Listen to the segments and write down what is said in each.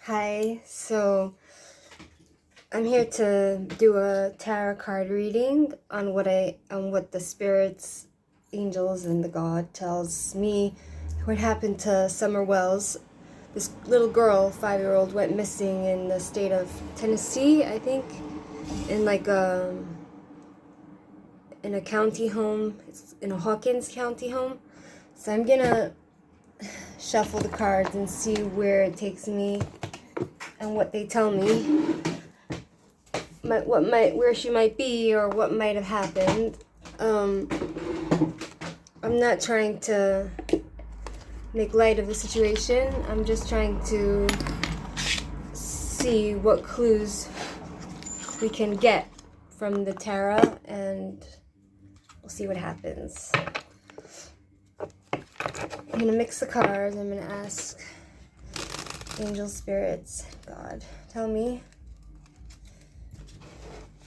Hi, so I'm here to do a tarot card reading on what the spirits, angels, and the God tells me what happened to Summer Wells. This little girl, 5-year-old, went missing in the state of Tennessee, I think, in in a county home. It's in a Hawkins County home. So I'm gonna shuffle the cards and see where it takes me and what they tell me, where she might be or what might have happened. I'm not trying to make light of the situation. I'm just trying to see what clues we can get from the tarot, and we'll see what happens. I'm going to mix the cards. I'm going to ask angel, spirits, God, tell me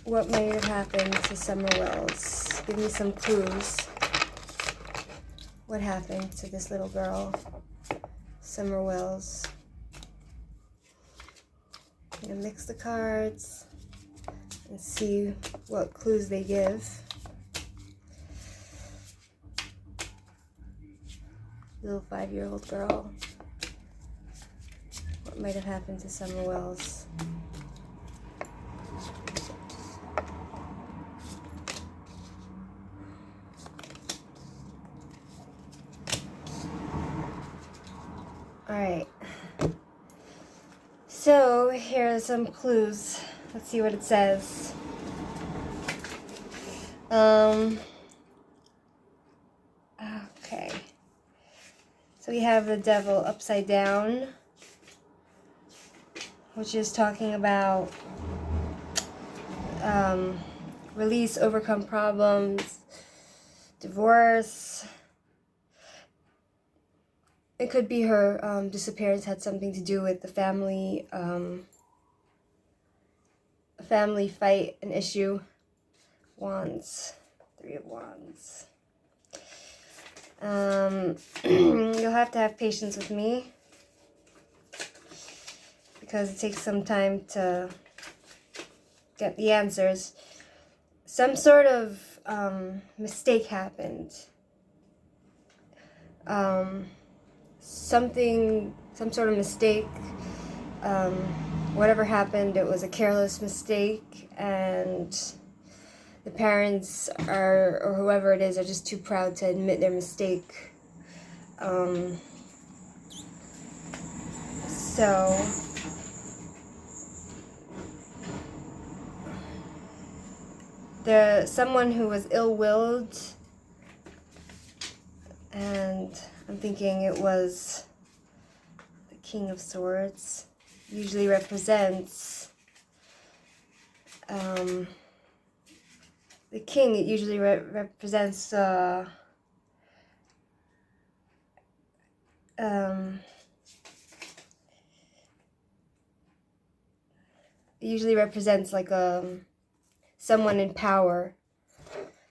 what might have happened to Summer Wells. Give me some clues. What happened to this little girl, Summer Wells? I'm going to mix the cards and see what clues they give. Little 5-year-old girl. What might have happened to Summer Wells? Alright. So, here are some clues. Let's see what it says. Okay. So we have the devil upside down, which is talking about release, overcome problems, divorce. It could be her disappearance had something to do with the family, a family fight, an issue. Wands, 3 of Wands. You'll have to have patience with me because it takes some time to get the answers. Some sort of mistake happened. Some sort of mistake. Whatever happened, it was a careless mistake, and the parents or whoever it is are just too proud to admit their mistake. So there's someone who was ill-willed, and I'm thinking it was the King of Swords. Usually represents the king. It usually represents it usually represents like someone in power.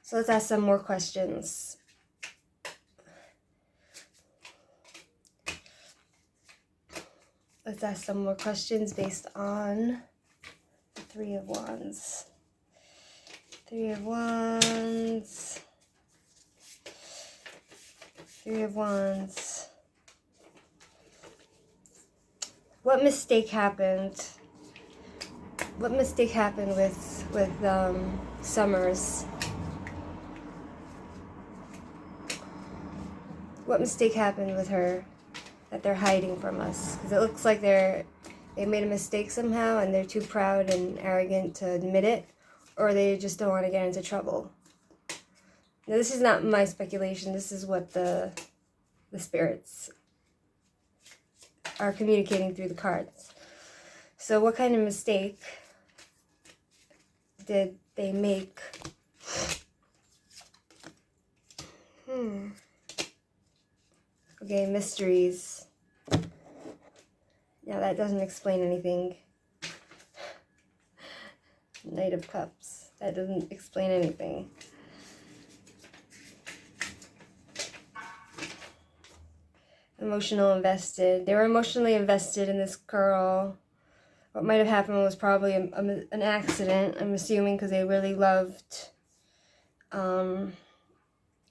So let's ask some more questions. Let's ask some more questions based on the 3 of Wands. 3 of Wands. 3 of Wands. What mistake happened? What mistake happened with Summers? What mistake happened with her that they're hiding from us? Because it looks like they made a mistake somehow and they're too proud and arrogant to admit it, or they just don't want to get into trouble. Now, this is not my speculation. This is what the spirits are communicating through the cards. So what kind of mistake did they make? Okay, mysteries. Yeah, that doesn't explain anything. Knight of Cups. That doesn't explain anything. emotional invested. They were emotionally invested in this girl. What might have happened was probably an accident, I'm assuming, because they really loved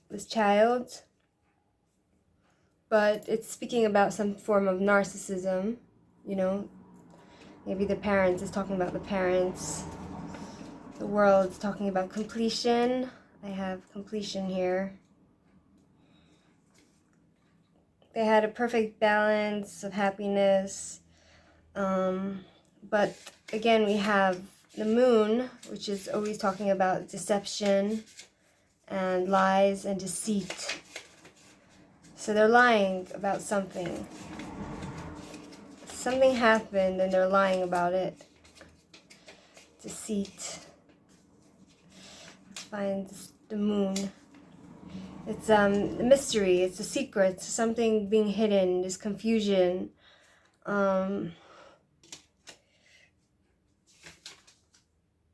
this child. But it's speaking about some form of narcissism, you know. Maybe the parents is talking about the parents. The world is talking about completion. I have completion here. They had a perfect balance of happiness. But again, we have the moon, which is always talking about deception and lies and deceit. So they're lying about something. Something happened and they're lying about it. Deceit. Let's find the moon. It's a mystery. It's a secret. Something being hidden. There's confusion.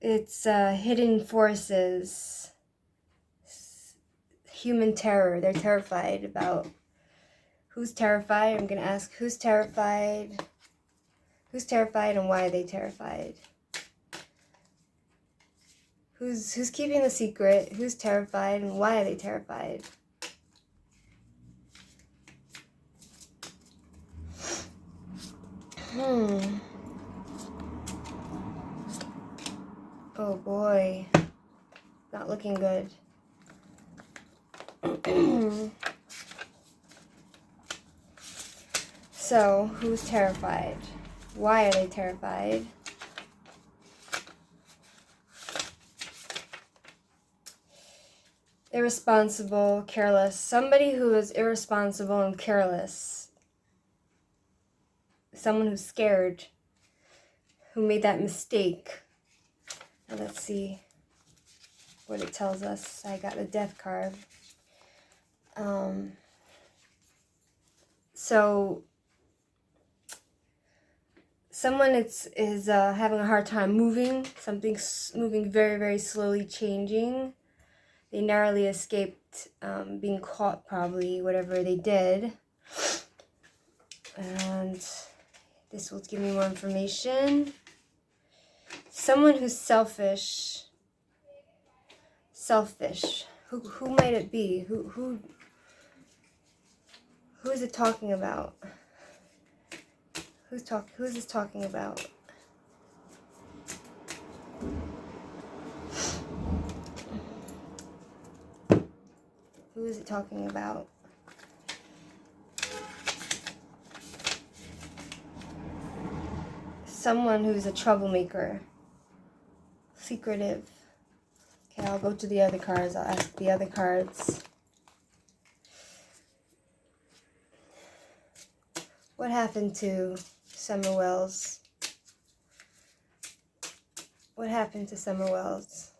It's hidden forces. Human terror. They're terrified about. Who's terrified? I'm going to ask who's terrified. Who's terrified and why are they terrified? Who's keeping the secret? Who's terrified and why are they terrified? Oh boy. Not looking good. So, who's terrified? Why are they terrified? Irresponsible, careless. Somebody who is irresponsible and careless. Someone who's scared. Who made that mistake. Now let's see what it tells us. I got the death card. So someone is having a hard time moving. Something's moving very, very slowly, changing. They narrowly escaped being caught, probably, whatever they did. And this will give me more information. Someone who's selfish. Selfish. Who might it be? Who is it talking about? Who is this talking about? Who is it talking about? Someone who's a troublemaker. Secretive. Okay, I'll go to the other cards. I'll ask the other cards. What happened to Summer Wells? What happened to Summer Wells?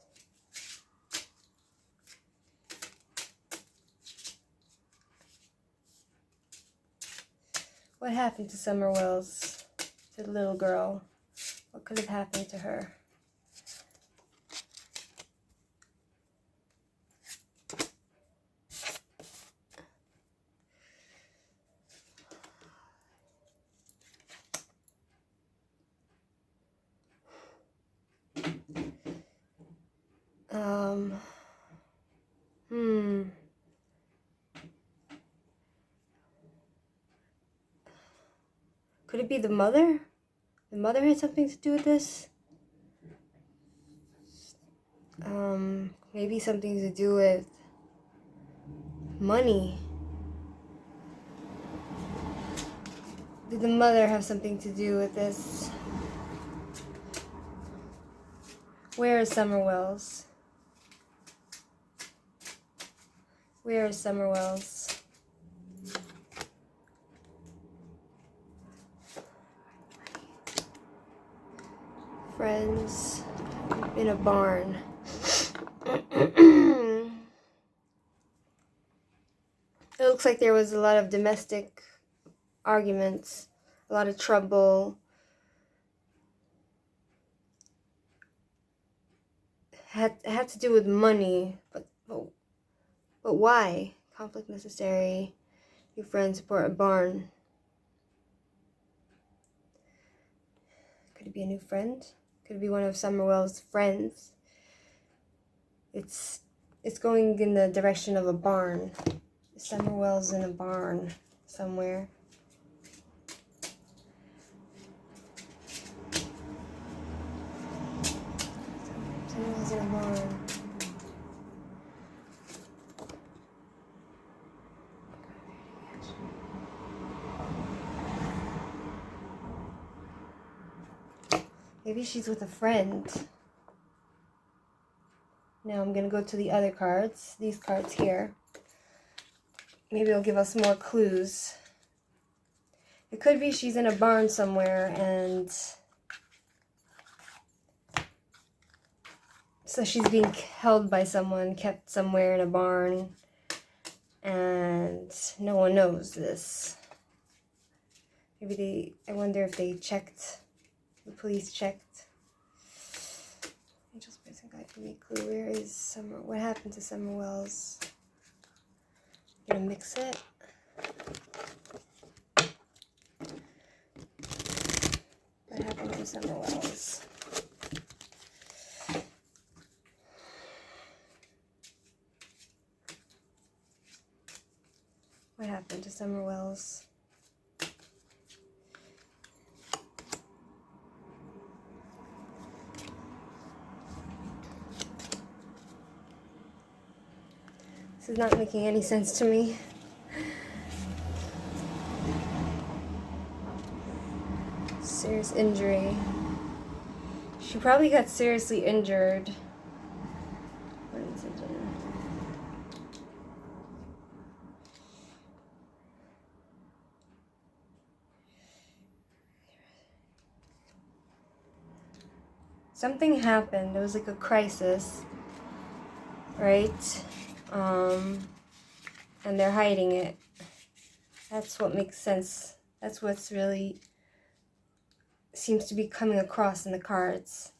What happened to Summer Wells? To the little girl? What could have happened to her? Could it be the mother? The mother had something to do with this? Maybe something to do with money. Did the mother have something to do with this? Where is Summer Wells? Where is Summer Wells? Friends in a barn. It looks like there was a lot of domestic arguments, a lot of trouble. It had to do with money, but why? Conflict necessary. Your friend support a barn. Could it be a new friend? Could it be one of Summerwell's friends? It's going in the direction of a barn. Summerwell's in a barn somewhere. Summerwell's in a barn. Maybe she's with a friend. Now I'm going to go to the other cards. These cards here. Maybe it'll give us more clues. It could be she's in a barn somewhere, and so she's being held by someone, kept somewhere in a barn, and no one knows this. Maybe I wonder if they checked. The police checked. Angel's Prison Guide, give me a clue. Where is what happened to Summerwell's? I'm gonna mix it. What happened to Summerwell's? What happened to Summerwell's? This is not making any sense to me. Serious injury. She probably got seriously injured. What is it? Something happened. There was like a crisis, right? And they're hiding it. That's what makes sense. That's what's really seems to be coming across in the cards.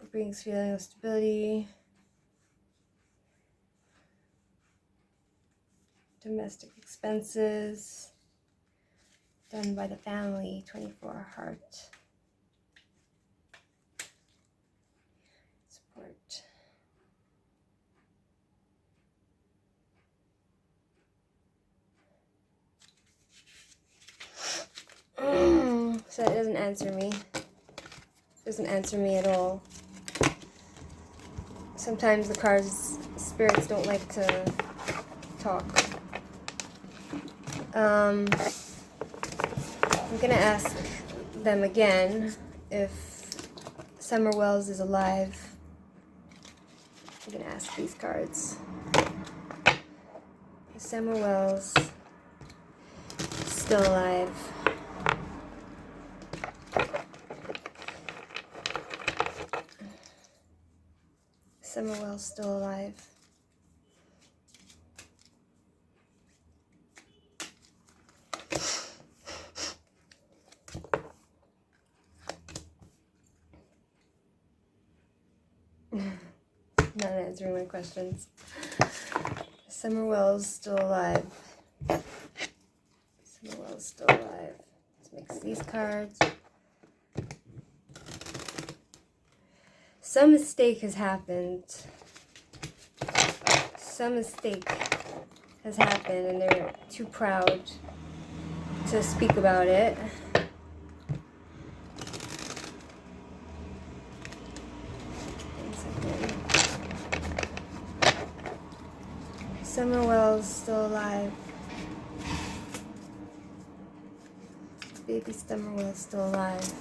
It brings feeling of stability. Domestic expenses. Done by the family. 24 heart. Support. So it doesn't answer me. It doesn't answer me at all. Sometimes the cards, spirits don't like to talk. I'm gonna ask them again if Summerwell's is alive. I'm gonna ask these cards. Is Summerwell's still alive? Summerwell's still alive. Not answering my questions. Summerwell's still alive. Summerwell's still alive. Let's mix these cards. Some mistake has happened. Some mistake has happened, and they're too proud to speak about it. Summerwell's still alive. Baby Summerwell's still alive.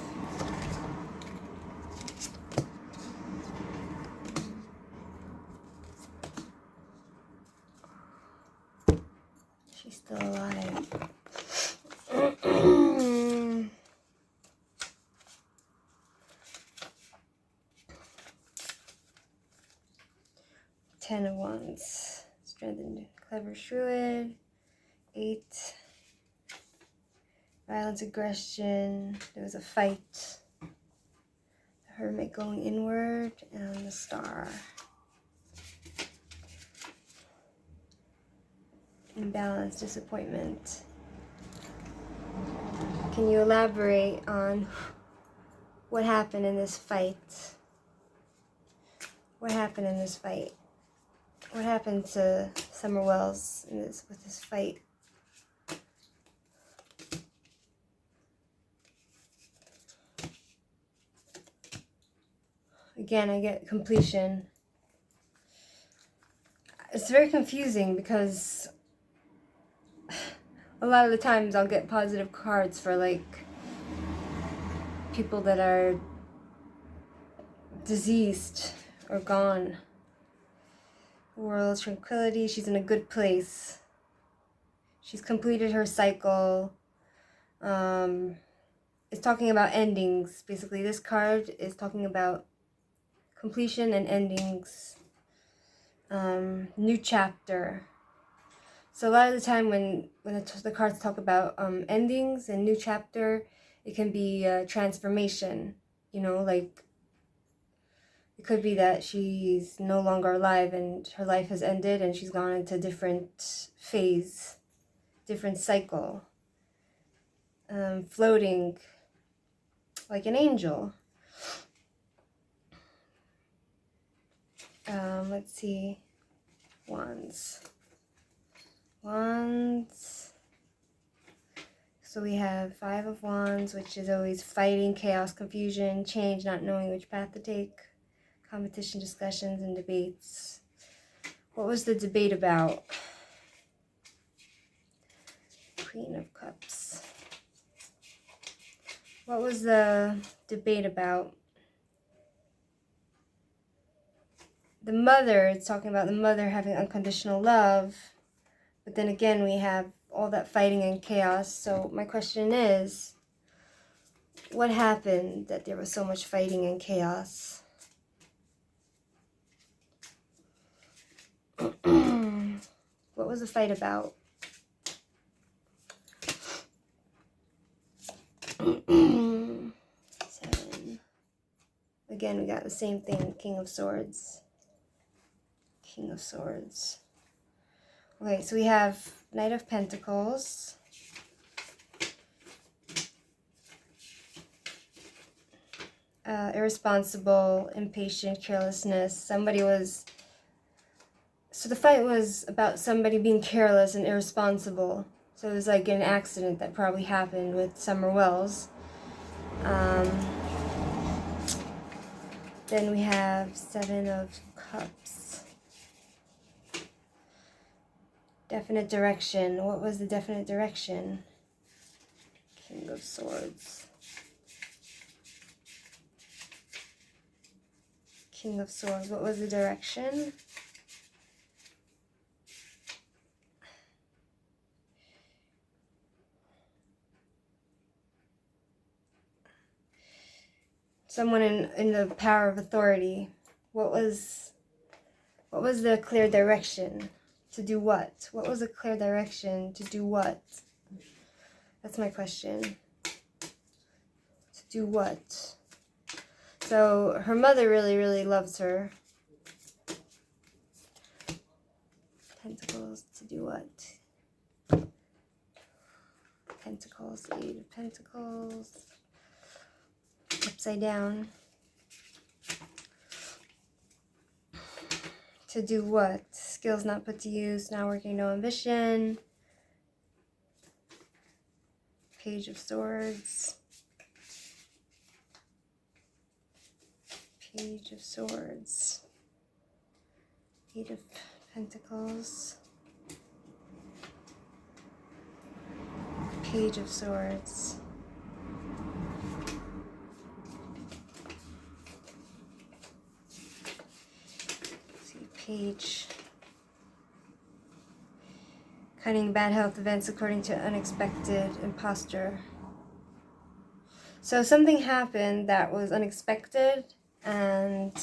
She's still alive. 10 of Wands. Strengthened, clever, shrewd. 8. Violence, aggression. There was a fight. The Hermit going inward, and the Star. imbalance, disappointment. Can you elaborate on what happened in this fight? What happened in this fight? What happened to Summer Wells with this fight? Again, I get completion. It's very confusing because a lot of the times I'll get positive cards for like people that are deceased or gone. World tranquility, she's in a good place. She's completed her cycle. It's talking about endings. Basically, this card is talking about completion and endings. New chapter. So a lot of the time when the cards talk about endings and new chapter, it can be transformation. You know, like it could be that she's no longer alive and her life has ended and she's gone into a different phase, different cycle. Floating like an angel. Let's see. Wands. So we have 5 of Wands, which is always fighting, chaos, confusion, change, not knowing which path to take, competition, discussions, and debates. What was the debate about? Queen of Cups. What was the debate about? The mother, it's talking about the mother having unconditional love. But then again, we have all that fighting and chaos. So my question is, what happened that there was so much fighting and chaos? What was the fight about? Seven. Again, we got the same thing, King of Swords. King of Swords. Okay, so we have Knight of Pentacles. Irresponsible, impatient, carelessness. So the fight was about somebody being careless and irresponsible. So it was like an accident that probably happened with Summer Wells. Then we have 7 of Cups. Definite direction. What was the definite direction? King of Swords. King of Swords. What was the direction? Someone in the power of authority. What was the clear direction? To do what? What was the clear direction to do what? That's my question. To do what? So her mother really, really loves her. Pentacles, to do what? Pentacles, 8 of Pentacles. Upside down. To do what? Skills not put to use, not working, no ambition. Page of Swords. Page of Swords. 8 of Pentacles. Page of Swords. Page. Cunning, bad health events according to unexpected, imposter. So something happened that was unexpected and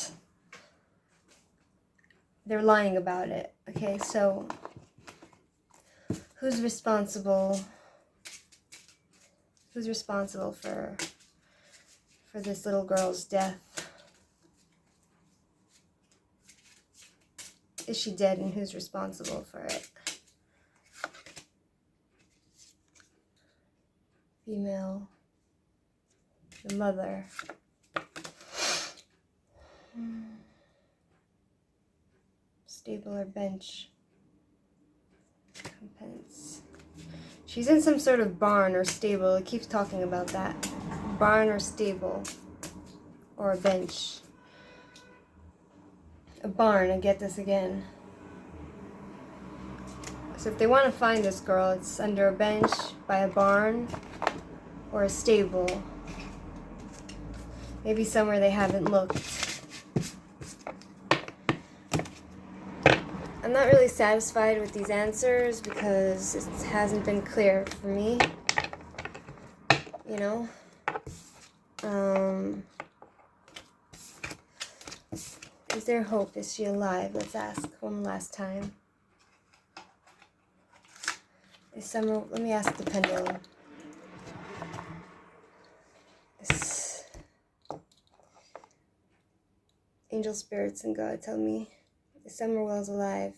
they're lying about it. Okay, so who's responsible? Who's responsible for this little girl's death? Is she dead, and who's responsible for it? female, the mother. Stable or bench. Compens. She's in some sort of barn or stable. It keeps talking about that. Barn or stable. Or a bench. A barn, I get this again. So if they want to find this girl, it's under a bench, by a barn, or a stable. Maybe somewhere they haven't looked. I'm not really satisfied with these answers because it hasn't been clear for me. You know? Is there hope? Is she alive? Let's ask one last time. Is Summer... Let me ask the pendulum. Angel spirits and God tell me, is Summer Wells alive?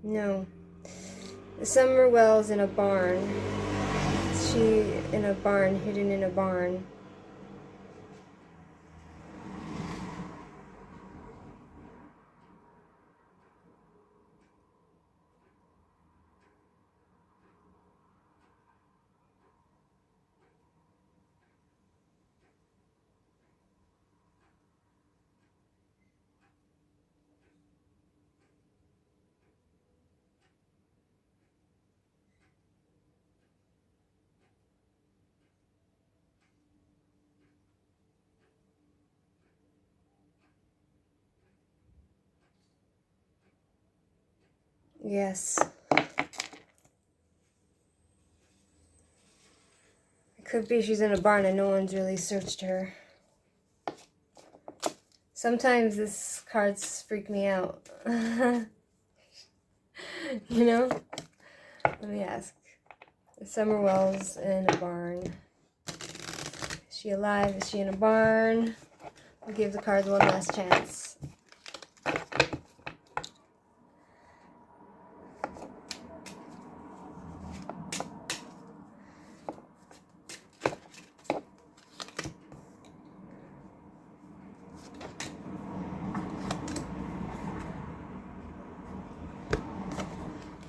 No. Summer Wells in a barn. Is she in a barn, hidden in a barn? Yes. It could be she's in a barn and no one's really searched her. Sometimes this cards freak me out. You know? Let me ask. Is Summer Wells in a barn? Is she alive? Is she in a barn? I'll give the cards one last chance.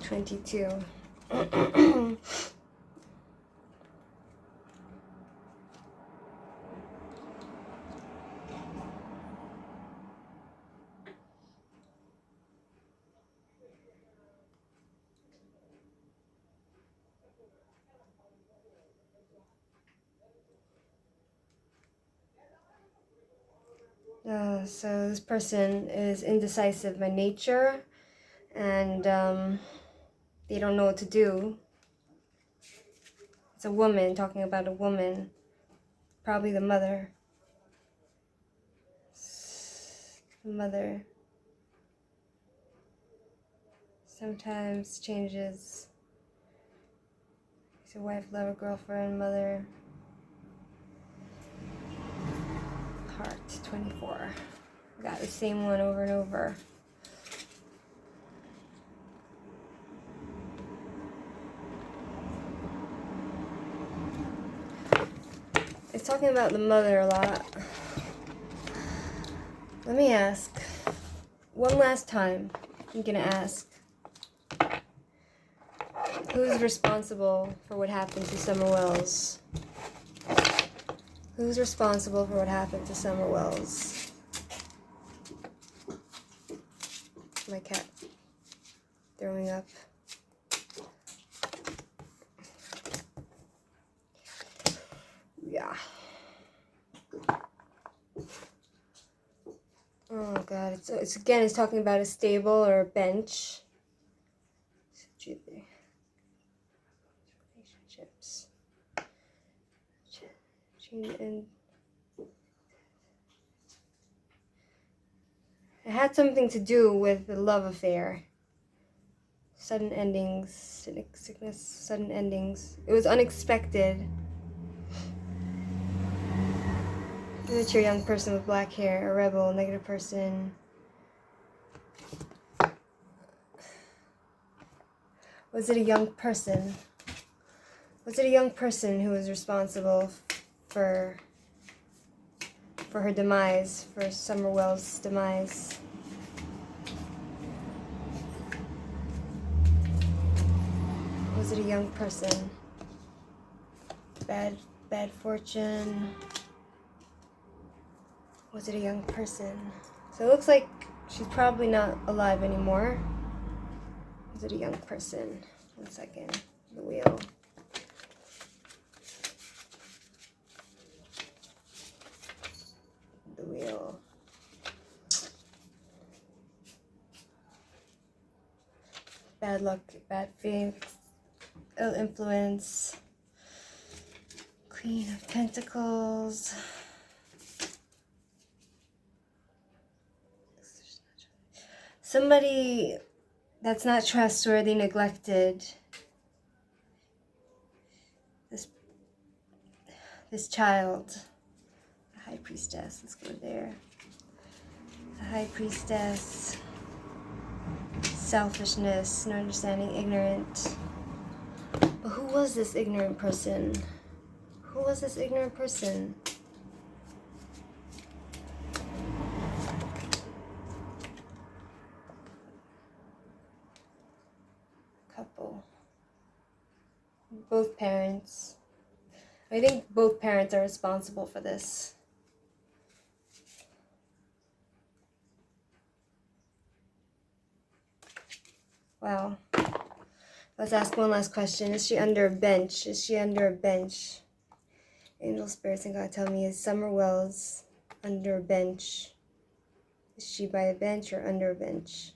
$22. So this person is indecisive by nature, and they don't know what to do. It's a woman, talking about a woman, probably the mother. The mother sometimes changes. It's a wife, lover, girlfriend, mother. Heart, 24. Got the same one over and over. It's talking about the mother a lot. Let me ask. One last time, I'm gonna ask. Who's responsible for what happened to Summer Wells? Who's responsible for what happened to Summer Wells? My cat throwing up. Yeah. Oh God, it's again, it's talking about a stable or a bench. Relationships. And It had something to do with the love affair. Sudden endings, sickness, sudden endings. It was unexpected. Immature young person with black hair, a rebel, negative person. Was it a young person? Was it a young person who was responsible for her demise, for Summerwell's demise? Was it a young person? Bad fortune. Was it a young person? So it looks like she's probably not alive anymore. Was it a young person? 1 second. The wheel. The wheel. Bad luck, bad fate, ill influence. Queen of Pentacles. Somebody that's not trustworthy, neglected. This child. The High Priestess. Let's go there. The High Priestess. Selfishness, no understanding, ignorant. But who was this ignorant person? Who was this ignorant person? Couple. Both parents. I think both parents are responsible for this. Wow. Let's ask one last question. Is she under a bench? Is she under a bench? Angel spirits and God tell me, is Summer Wells under a bench? Is she by a bench or under a bench?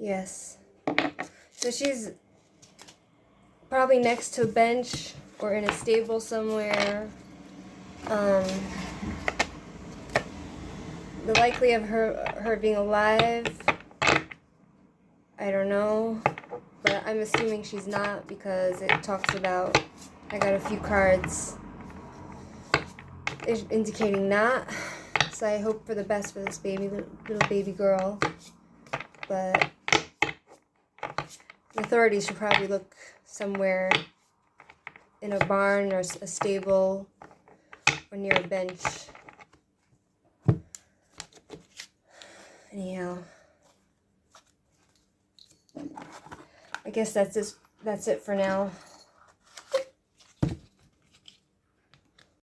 Yes. So she's probably next to a bench or in a stable somewhere. The likelihood of her being alive, I don't know. But I'm assuming she's not because it talks about, I got a few cards indicating not. So I hope for the best for this little baby girl. But the authorities should probably look somewhere in a barn or a stable or near a bench. Anyhow, I guess that's it for now.